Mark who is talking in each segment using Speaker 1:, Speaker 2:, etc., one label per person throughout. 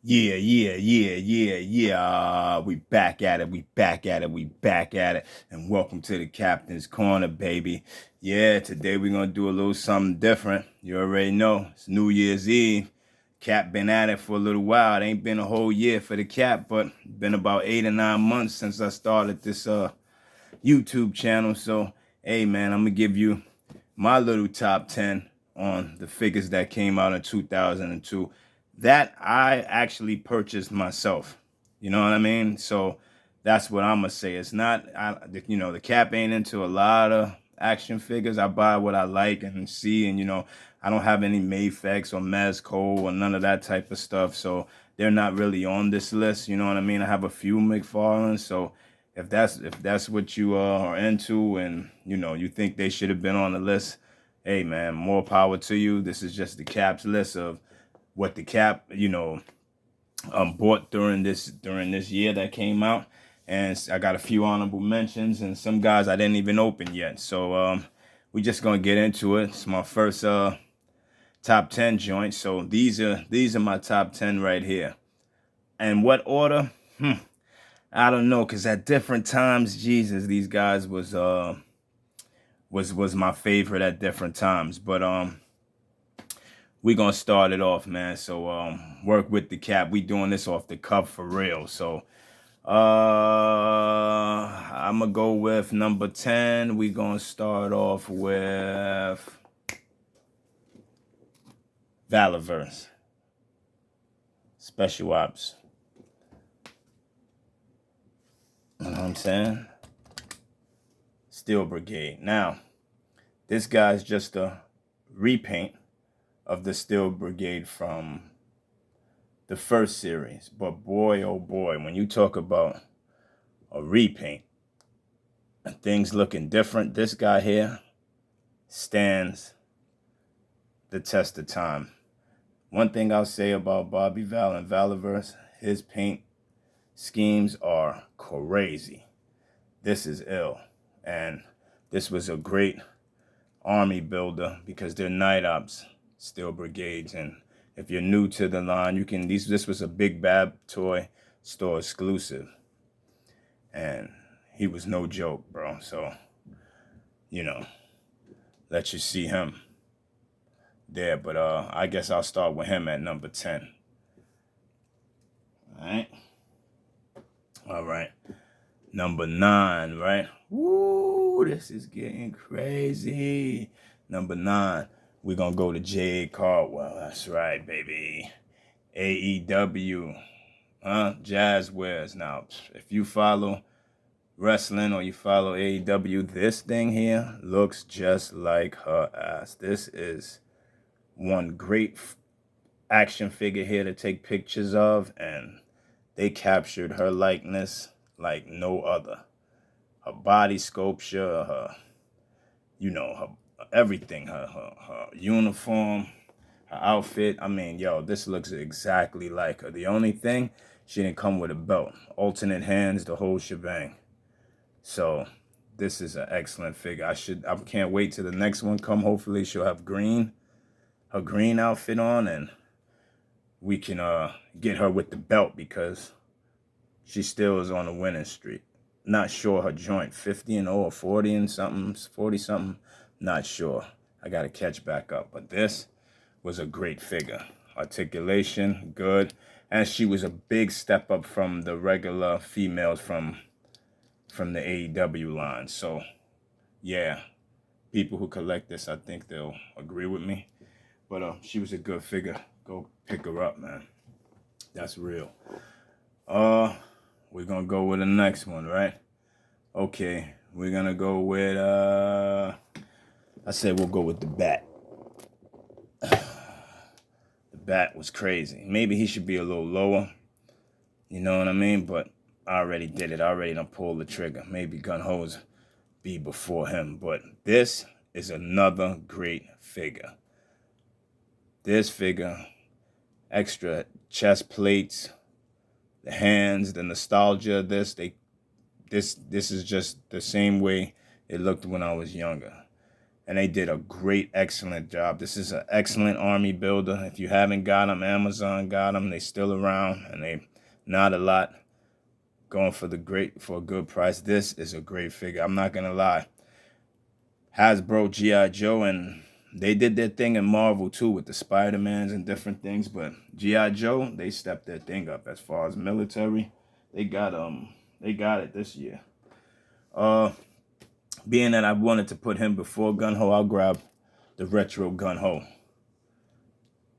Speaker 1: Yeah. We back at it. And welcome to the Captain's Corner, baby. Yeah, today we're going to do a little something different. You already know, it's New Year's Eve. Cap been at it for a little while. It ain't been a whole year for the Cap, but been about 8 or 9 months since I started this YouTube channel. So, hey, man, I'm going to give you my little top 10 on the figures that came out in 2002 that I actually purchased myself. You know what I mean? So that's what I'm gonna say. It's not, the Cap ain't into a lot of action figures. I buy what I like and see, and I don't have any Mayfex or Mezco or none of that type of stuff. So they're not really on this list. You know what I mean? I have a few McFarlanes. So if that's what you are into, and you think they should have been on the list, hey man, more power to you. This is just the Cap's list of what the Cap bought during this year that came out. And I got a few honorable mentions and some guys I didn't even open yet. So we just gonna get into it. It's my first top 10 joint. So these are my top 10 right here. And what order? I don't know, because at different times, Jesus, these guys was my favorite at different times. But we gonna start it off, man. So work with the Cap. We doing this off the cuff for real. So I'm gonna go with number 10. We gonna start off with Valiverse Special Ops. You know what I'm saying? Steel Brigade. Now, this guy's just a repaint of the Steel Brigade from the first series. But boy, oh boy, when you talk about a repaint and things looking different, this guy here stands the test of time. One thing I'll say about Bobby Val and Valiverse, his paint schemes are crazy. This is ill. And this was a great army builder because they're night ops, Steel Brigades. And if you're new to the line, you can, this was a Big Bab Toy Store exclusive. And he was no joke, bro. So, let you see him there. But I guess I'll start with him at number 10. All right. Number 9, right? Woo, this is getting crazy. Number 9, we're going to go to Jade Caldwell. That's right, baby. AEW. Jazzwares. Now, if you follow wrestling or you follow AEW, this thing here looks just like her ass. This is one great action figure here to take pictures of, and they captured her likeness like no other. Her body sculpture, her everything, her uniform, her outfit. I mean, yo, this looks exactly like her. The only thing, she didn't come with a belt. Alternate hands, the whole shebang. So this is an excellent figure. I can't wait till the next one come. Hopefully she'll have her green outfit on, and we can get her with the belt because she still is on a winning streak. Not sure her joint, 50-0 or 40 and something, 40 something. Not sure. I got to catch back up. But this was a great figure. Articulation, good. And she was a big step up from the regular females from the AEW line. So, yeah, people who collect this, I think they'll agree with me. But she was a good figure. Go pick her up, man. That's real. We're going to go with the next one, right? Okay, we're going to go with, I said we'll go with the Bat. The Bat was crazy. Maybe he should be a little lower. You know what I mean? But I already did it. I already done pulled the trigger. Maybe Gung-Ho's be before him. But this is another great figure. This figure, extra chest plates, the hands, the nostalgia of this is just the same way it looked when I was younger. And they did a great, excellent job. This is an excellent army builder. If you haven't got them, Amazon got them. They still around, and they not a lot. Going for a good price. This is a great figure. I'm not gonna lie. Hasbro, G.I. Joe, and they did their thing in Marvel too with the Spider-Mans and different things. But G.I. Joe, they stepped their thing up as far as military. They got it this year. Being that I wanted to put him before Gung-Ho, I'll grab the retro Gung-Ho.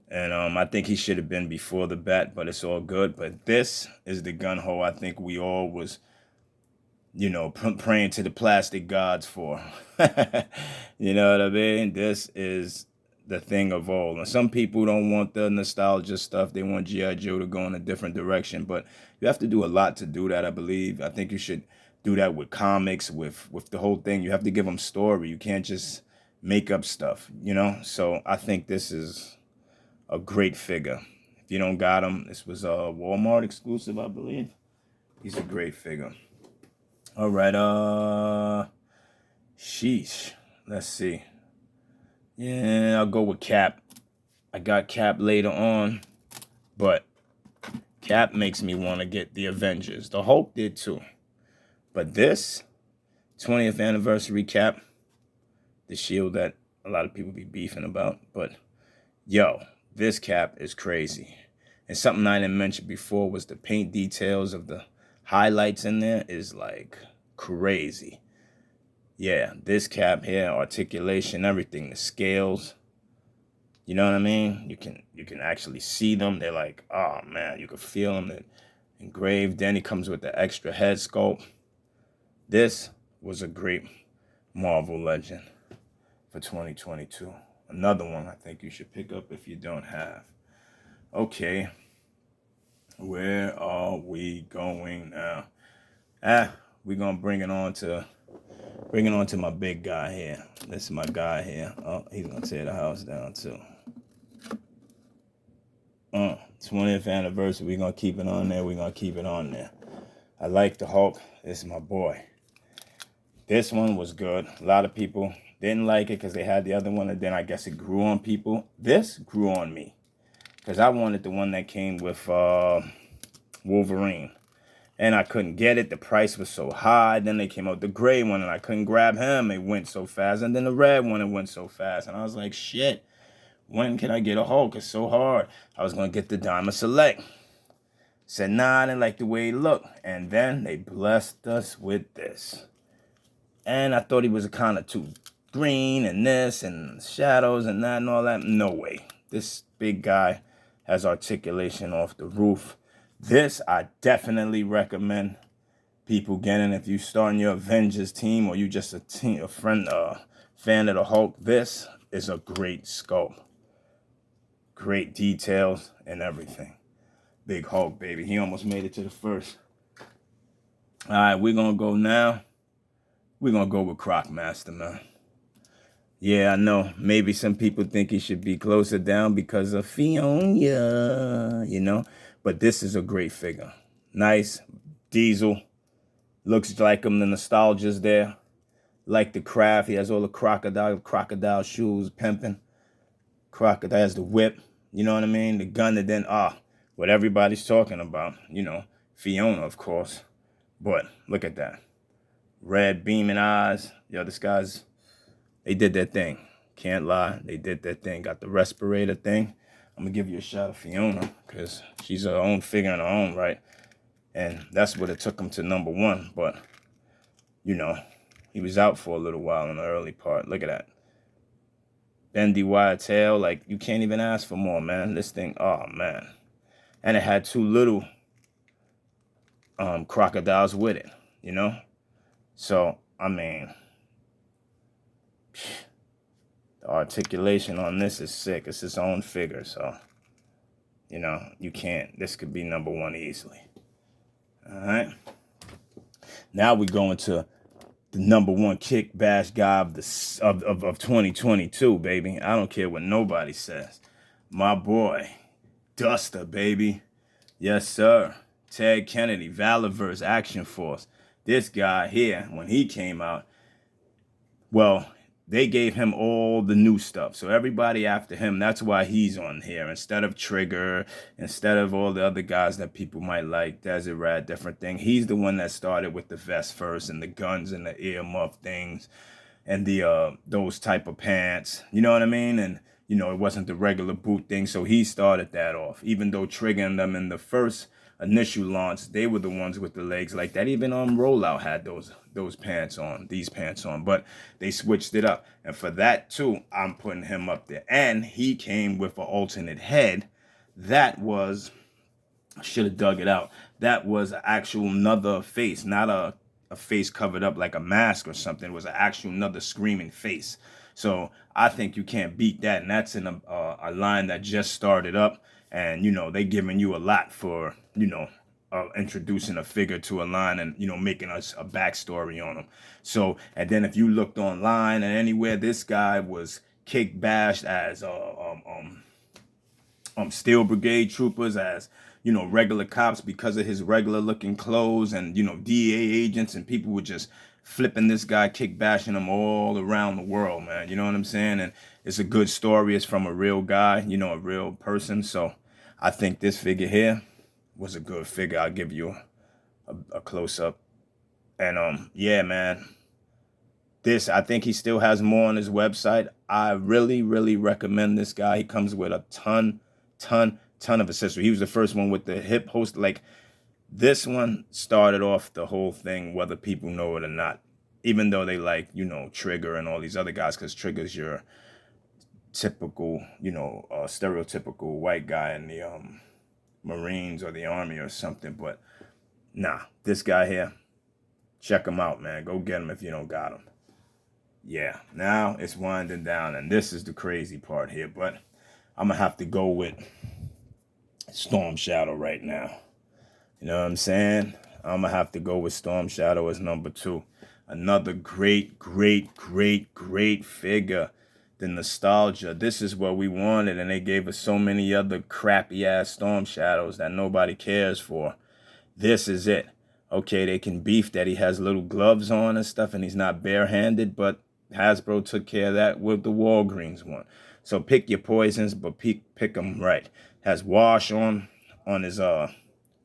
Speaker 1: And I think he should have been before the B.A.T, but it's all good. But this is the Gung-Ho I think we all was, you know, praying to the plastic gods for. You know what I mean? This is the thing of all. And some people don't want the nostalgia stuff. They want G.I. Joe to go in a different direction. But you have to do a lot to do that, I believe. I think you should do that with comics, with the whole thing. You have to give them story. You can't just make up stuff, you know? So I think this is a great figure. If you don't got him, this was a Walmart exclusive, I believe. He's a great figure. All right, sheesh. Let's see. Yeah, I'll go with Cap. I got Cap later on, but Cap makes me want to get the Avengers. The Hulk did too. But this 20th anniversary Cap, the shield that a lot of people be beefing about. But yo, this Cap is crazy. And something I didn't mention before was the paint details of the highlights in there is like crazy. Yeah, this Cap here, articulation, everything, the scales. You know what I mean? You can actually see them. They're like, oh man, you can feel them. They're engraved. Then he comes with the extra head sculpt. This was a great Marvel Legend for 2022. Another one I think you should pick up if you don't have. Okay. Where are we going now? We're going to bring it on to my big guy here. This is my guy here. Oh, he's going to tear the house down too. 20th anniversary. We're going to keep it on there. We're going to keep it on there. I like the Hulk. This is my boy. This one was good. A lot of people didn't like it because they had the other one, and then I guess it grew on people. This grew on me because I wanted the one that came with Wolverine, and I couldn't get it. The price was so high. Then they came out the gray one, and I couldn't grab him. It went so fast, and then the red one, it went so fast, and I was like, shit. When can I get a Hulk? It's so hard. I was gonna get the Diamond Select. Said nah, I didn't like the way he looked, and then they blessed us with this. And I thought he was kind of too green and this and shadows and that and all that. No way. This big guy has articulation off the roof. This I definitely recommend people getting if you starting your Avengers team or you just a fan of the Hulk. This is a great sculpt. Great details and everything. Big Hulk, baby. He almost made it to the first. All right, we're going to go now. We're going to go with Croc Master, man. Yeah, I know. Maybe some people think he should be closer down because of Fiona, you know. But this is a great figure. Nice. Diesel. Looks like him. The nostalgia's there. Like the craft. He has all the crocodile shoes, pimping. Crocodile has the whip. You know what I mean? The gun that then, what everybody's talking about. You know, Fiona, of course. But look at that. Red beaming eyes. Yo, this guy's, they did their thing. Can't lie. They did their thing. Got the respirator thing. I'm going to give you a shot of Fiona because she's her own figure in her own right. And that's what it took him to #1. But, you know, he was out for a little while in the early part. Look at that. Bendy wire tail. Like, you can't even ask for more, man. This thing, oh, man. And it had 2 little crocodiles with it, you know? So, I mean, the articulation on this is sick. It's its own figure, so, you know, you can't. This could be #1 easily. All right. Now we go into the #1 kick bash guy of 2022, baby. I don't care what nobody says. My boy, Duster, baby. Yes, sir. Ted Kennedy, Valiverse, Action Force. This guy here, when he came out, well, they gave him all the new stuff. So everybody after him, that's why he's on here. Instead of Trigger, instead of all the other guys that people might like, Desert Rat, different thing. He's the one that started with the vest first and the guns and the earmuff things and the those type of pants. You know what I mean? And, you know, it wasn't the regular boot thing. So he started that off. Even though Trigger and them in the first initial launch, they were the ones with the legs like that. Even Rollout had those pants on, these pants on, but they switched it up. And for that too, I'm putting him up there. And he came with an alternate head. That was, I should have dug it out. That was an actual another face, not a face covered up like a mask or something. It was an actual another screaming face. So I think you can't beat that. And that's in a line that just started up. And, you know, they giving you a lot for, you know, introducing a figure to a line and, you know, making us a backstory on him. So, and then if you looked online and anywhere, this guy was kick bashed as Steel Brigade troopers, as, you know, regular cops because of his regular looking clothes, and, you know, DEA agents, and people were just flipping this guy, kick bashing him all around the world, man. You know what I'm saying? And it's a good story. It's from a real guy, you know, a real person. So I think this figure here was a good figure. I'll give you a close up. And yeah, man, this, I think he still has more on his website. I really, really recommend this guy. He comes with a ton of accessories. He was the first one with the hip host. Like, this one started off the whole thing, whether people know it or not, even though they like, you know, Trigger and all these other guys, because Trigger's your typical, you know, stereotypical white guy in the Marines or the Army or something. But nah, this guy here, check him out, man. Go get him if you don't got him. Yeah, now it's winding down, and this is the crazy part here, but I'm gonna have to go with Storm Shadow right now. You know what I'm saying? I'm gonna have to go with Storm Shadow as number 2. Another great figure. The nostalgia. This is what we wanted, and they gave us so many other crappy ass Storm Shadows that nobody cares for. This is it. Okay, they can beef that he has little gloves on and stuff, and he's not barehanded, but Hasbro took care of that with the Walgreens one. So pick your poisons, but pick them right. Has wash on his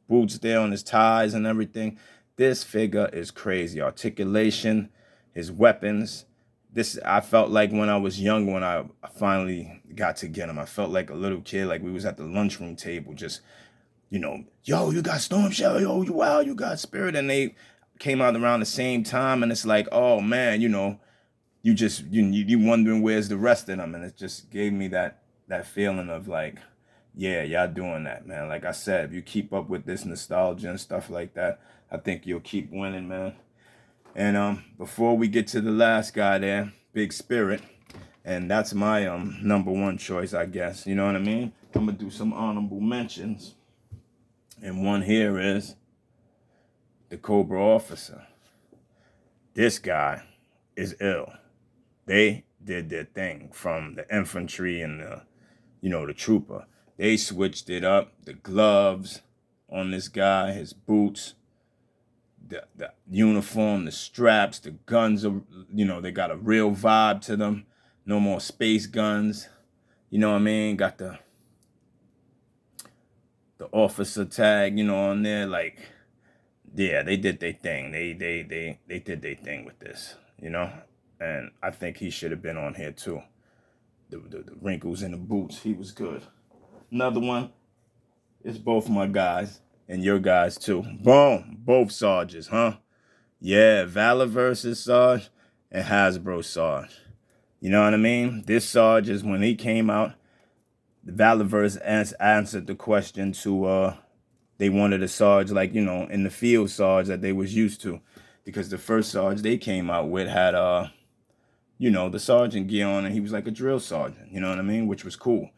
Speaker 1: boots there, on his ties and everything. This figure is crazy. Articulation, his weapons. This, I felt like when I was young, when I finally got to get him, I felt like a little kid, like we was at the lunchroom table, just, you know, yo, you got Storm Shadow, yo, wow, you got Spirit. And they came out around the same time, and it's like, oh man, you know, you just, you wondering where's the rest of them. And it just gave me that feeling of like, yeah, y'all doing that, man. Like I said, if you keep up with this nostalgia and stuff like that, I think you'll keep winning, man. And before we get to the last guy there, Big Spirit, and that's my number 1 choice, I guess. You know what I mean? I'm gonna do some honorable mentions. And one here is the Cobra Officer. This guy is ill. They did their thing from the infantry and the, you know, the trooper. They switched it up. The gloves on this guy, his boots, the uniform, the straps, the guns are, you know, they got a real vibe to them. No more space guns. You know what I mean? Got the officer tag, you know, on there. Like, yeah, they did their thing. They did their thing with this, you know? And I think he should have been on here too. The wrinkles in the boots, he was good. Another one is both my guys and your guys too. Boom, both Sarges, huh? Yeah, Valiverse Sarge and Hasbro Sarge. You know what I mean? This Sarge is when he came out, the Valiverse answered the question to, they wanted a Sarge like, you know, in the field Sarge that they was used to. Because the first Sarge they came out with had, you know, the sergeant gear on, and he was like a drill sergeant, you know what I mean? Which was cool.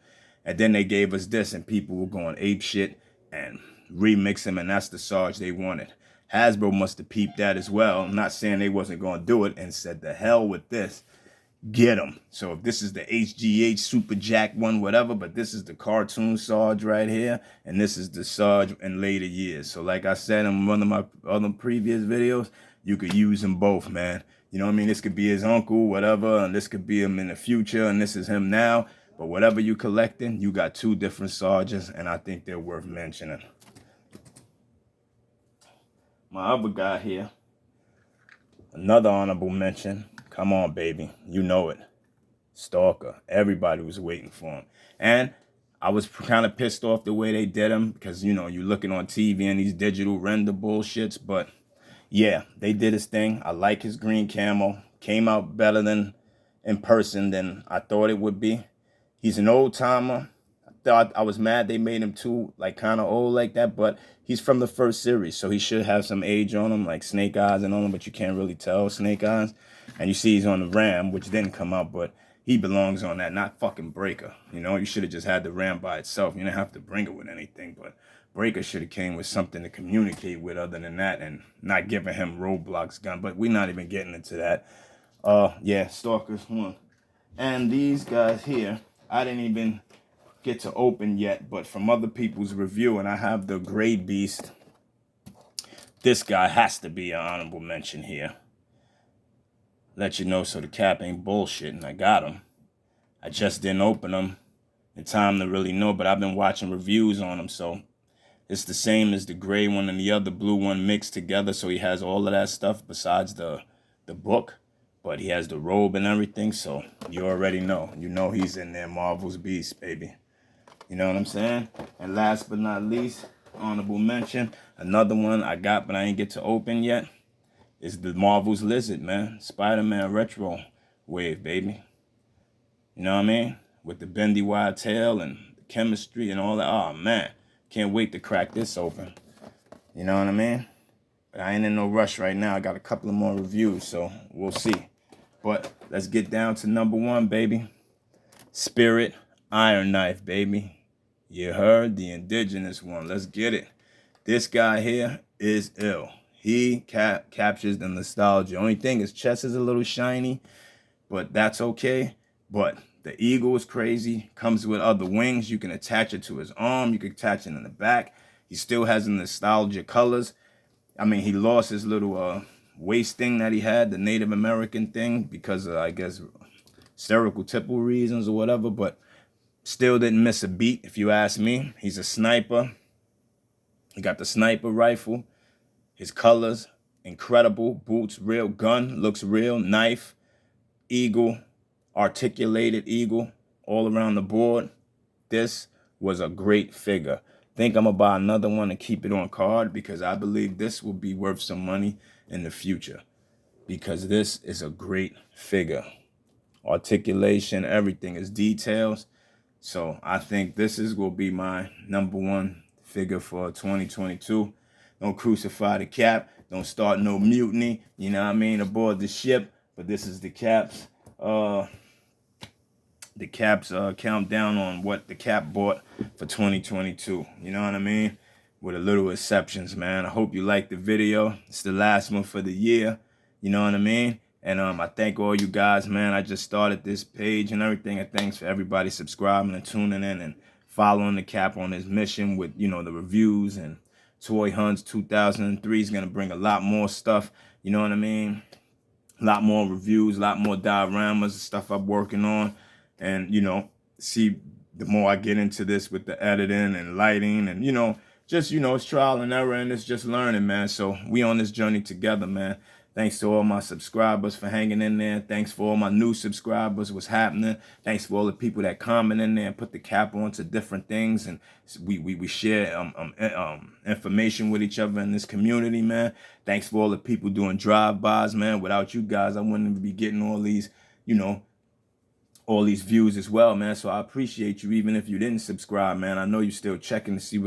Speaker 1: And then they gave us this, and people were going ape shit and remix him, and that's the Sarge they wanted. Hasbro must have peeped that as well. I'm not saying they wasn't going to do it, and said, the hell with this. Get him. So if this is the HGH Super Jack one, whatever, but this is the cartoon Sarge right here, and this is the Sarge in later years. So like I said in one of my other previous videos, you could use them both, man. You know what I mean? This could be his uncle, whatever, and this could be him in the future, and this is him now. But whatever you collecting, you got 2 different sergeants, and I think they're worth mentioning. My other guy here, another honorable mention. Come on, baby. You know it. Stalker. Everybody was waiting for him. And I was kind of pissed off the way they did him because, you know, you're looking on TV and these digital render bullshits. But, yeah, they did his thing. I like his green camo. Came out better than in person than I thought it would be. He's an old-timer. I was mad they made him too, like, kind of old like that, but he's from the first series, so he should have some age on him, like Snake Eyes and all him, but you can't really tell Snake Eyes. And you see he's on the Ram, which didn't come out, but he belongs on that, not fucking Breaker. You know, you should have just had the Ram by itself. You didn't have to bring it with anything, but Breaker should have came with something to communicate with other than that and not giving him Roblox gun, but we're not even getting into that. Yeah, Stalkers 1. And these guys here, I didn't even get to open yet, but from other people's review, and I have the Gray Beast. This guy has to be an honorable mention here. Let you know so the cap ain't bullshit, and I got him. I just didn't open them in time to really know, but I've been watching reviews on him, so it's the same as the gray one and the other blue one mixed together, so he has all of that stuff besides the book, but he has the robe and everything, so you already know. You know he's in there, Marvel's Beast, baby. You know what I'm saying? And last but not least, honorable mention, another one I got but I ain't get to open yet, is the Marvel's Lizard, man. Spider-Man Retro Wave, baby. You know what I mean? With the bendy wide tail and the chemistry and all that. Oh, man. Can't wait to crack this open. You know what I mean? But I ain't in no rush right now. I got a couple of more reviews, so we'll see. But let's get down to number 1, baby. Spirit Iron Knife, baby. You heard? The indigenous one. Let's get it. This guy here is ill. He captures the nostalgia. Only thing, his chest is a little shiny, but that's okay. But the eagle is crazy. Comes with other wings. You can attach it to his arm. You can attach it in the back. He still has the nostalgia colors. I mean, he lost his little waist thing that he had, the Native American thing, because of, I guess, stereotypical reasons or whatever, but still didn't miss a beat, if you ask me. He's a sniper. He got the sniper rifle. His colors, incredible. Boots, real. Gun, looks real. Knife, eagle, articulated eagle, all around the board. This was a great figure. Think I'm going to buy another one and keep it on card because I believe this will be worth some money in the future because this is a great figure. Articulation, everything is details. So I think this will be my number 1 figure for 2022. Don't crucify the cap. Don't start no mutiny, you know what I mean, aboard the ship. But this is the Cap's countdown on what the Cap bought for 2022. You know what I mean? With a little exceptions, man. I hope you liked the video. It's the last one for the year. You know what I mean? And I thank all you guys, man. I just started this page and everything. And thanks for everybody subscribing and tuning in and following the Cap on his mission with, you know, the reviews. And Toy Hunts 2003 is going to bring a lot more stuff. You know what I mean? A lot more reviews, a lot more dioramas, stuff I'm working on. And, you know, see, the more I get into this with the editing and lighting and, you know, just, you know, it's trial and error and it's just learning, man. So we on this journey together, man. Thanks to all my subscribers for hanging in there. Thanks for all my new subscribers. What's happening? Thanks for all the people that comment in there and put the Cap on to different things. And we share information with each other in this community, man. Thanks for all the people doing drive-bys, man. Without you guys, I wouldn't even be getting all these, you know, all these views as well, man. So I appreciate you, even if you didn't subscribe, man. I know you're still checking to see what